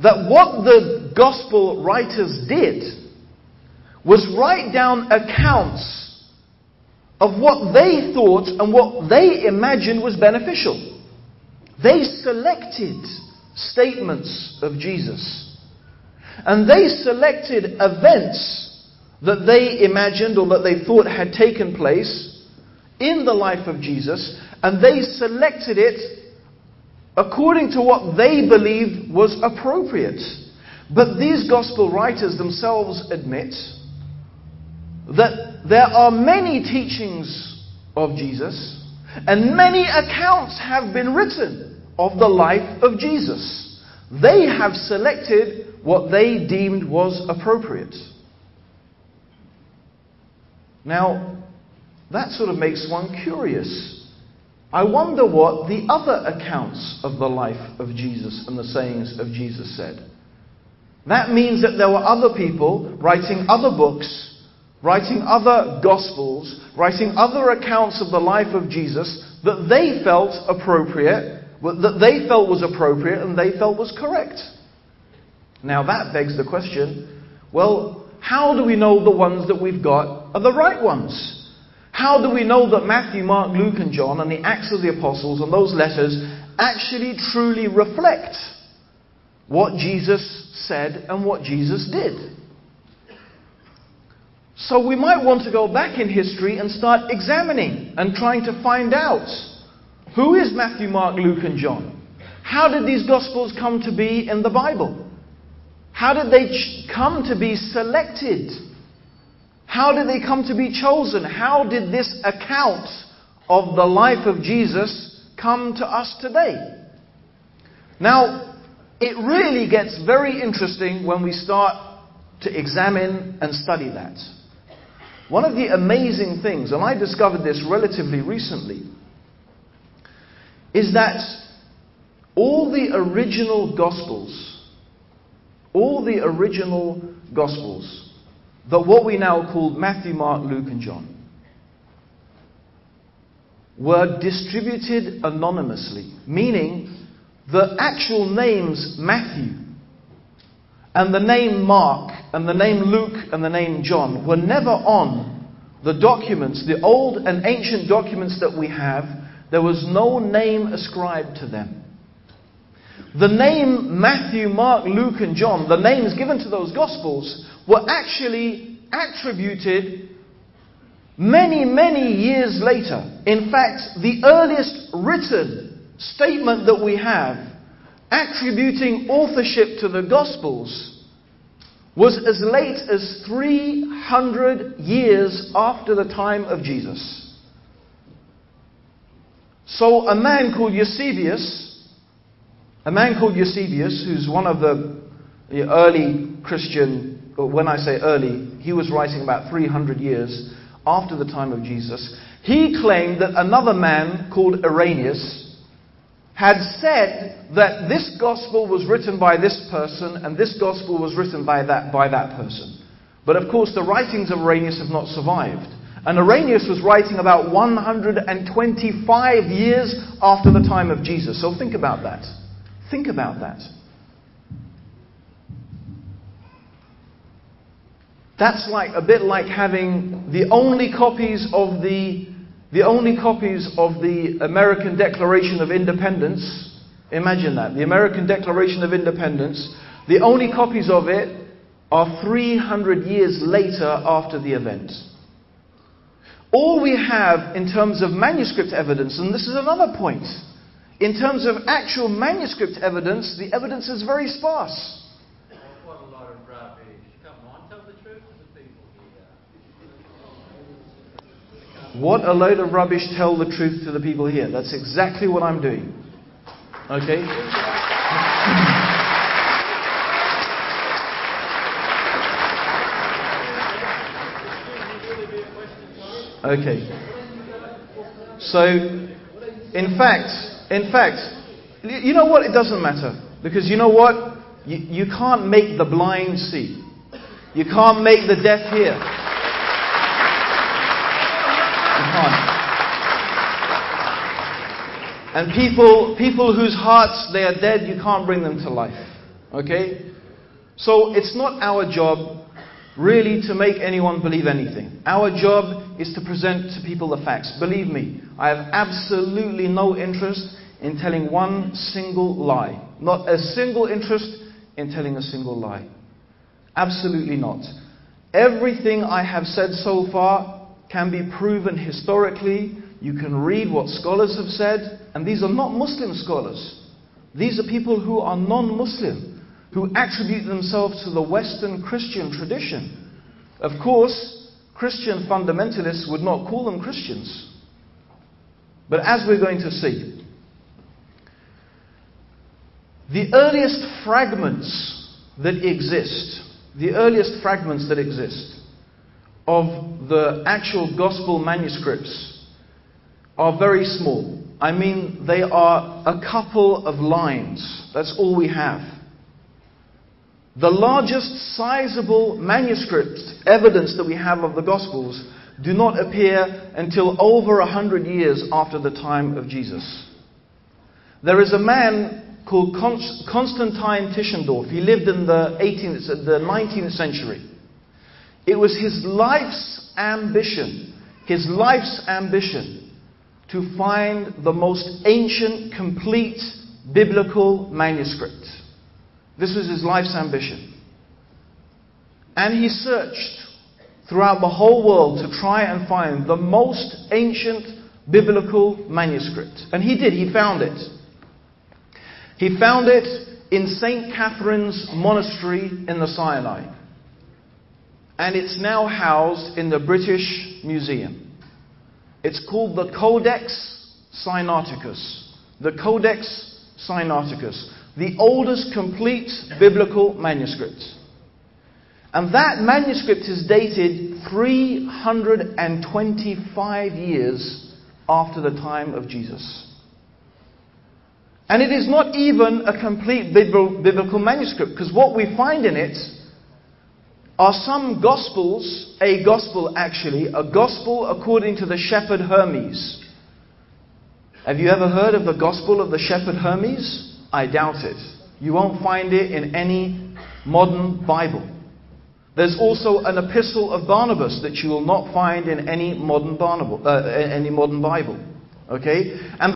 that what the gospel writers did was write down accounts of what they thought and what they imagined was beneficial. They selected statements of Jesus. And they selected events that they imagined or that they thought had taken place in the life of Jesus. And they selected it according to what they believed was appropriate. But these gospel writers themselves admit that there are many teachings of Jesus and many accounts have been written of the life of Jesus. They have selected what they deemed was appropriate. Now, that sort of makes one curious. I wonder what the other accounts of the life of Jesus and the sayings of Jesus said. That means that there were other people writing other books, writing other gospels, writing other accounts of the life of Jesus that they felt appropriate, that they felt was appropriate and they felt was correct. Now that begs the question, well, how do we know the ones that we've got are the right ones? How do we know that Matthew, Mark, Luke and John and the Acts of the Apostles and those letters actually truly reflect what Jesus said and what Jesus did? So we might want to go back in history and start examining and trying to find out, who is Matthew, Mark, Luke and John? How did these Gospels come to be in the Bible? How did they come to be selected? How did they come to be chosen? How did this account of the life of Jesus come to us today? Now, it really gets very interesting when we start to examine and study that. One of the amazing things, and I discovered this relatively recently, is that all the original Gospels, that what we now call Matthew, Mark, Luke and John, were distributed anonymously, meaning the actual names Matthew and the name Mark and the name Luke and the name John were never on the documents, the old and ancient documents that we have. There was no name ascribed to them. The name Matthew, Mark, Luke and John, the names given to those Gospels, were actually attributed many, many years later. In fact, the earliest written statement that we have attributing authorship to the Gospels was as late as 300 years after the time of Jesus. So a man called Eusebius, who's one of the early Christian, when I say early, he was writing about 300 years after the time of Jesus. He claimed that another man called Irenaeus had said that this gospel was written by this person and this gospel was written by that person. But of course the writings of Irenaeus have not survived. And Irenaeus was writing about 125 years after the time of Jesus. So think about that. Think about that. That's like a bit like having the only copies of the American Declaration of Independence. Imagine that. The American Declaration of Independence, the only copies of it are 300 years later after the event. All we have in terms of manuscript evidence, and this is another point, in terms of actual manuscript evidence, the evidence is very sparse. What a lot of rubbish. Come on, tell the truth to the people here. What a load of rubbish, tell the truth to the people here. That's exactly what I'm doing. Okay? Okay. So, in fact, you know what? It doesn't matter. Because you know what? You can't make the blind see. You can't make the deaf hear. You can't. And people whose hearts they are dead, you can't bring them to life. Okay? So it's not our job really to make anyone believe anything. Our job is to present to people the facts. Believe me, I have absolutely no interest in telling one single lie. Not a single interest in telling a single lie. Absolutely not. Everything I have said so far can be proven historically. You can read what scholars have said, and these are not Muslim scholars. These are people who are non-Muslim, who attribute themselves to the Western Christian tradition. Of course, Christian fundamentalists would not call them Christians. But as we're going to see, the earliest fragments that exist of the actual gospel manuscripts are very small. I mean, they are a couple of lines. That's all we have. The largest sizable manuscript evidence that we have of the Gospels do not appear until over 100 years after the time of Jesus. There is a man called Constantine Tischendorf. He lived in the 19th century. It was his life's ambition to find the most ancient, complete biblical manuscript. This was his life's ambition. And he searched throughout the whole world to try and find the most ancient biblical manuscript. And he did, he found it. He found it in St. Catherine's Monastery in the Sinai. And it's now housed in the British Museum. It's called the Codex Sinaiticus. The Codex Sinaiticus. The oldest complete biblical manuscript. And that manuscript is dated 325 years after the time of Jesus. And it is not even a complete biblical manuscript, because what we find in it are some gospels, a gospel according to the shepherd Hermes. Have you ever heard of the gospel of the shepherd Hermes? I doubt it. You won't find it in any modern Bible. There's also an epistle of Barnabas that you will not find in any modern Bible. Okay? And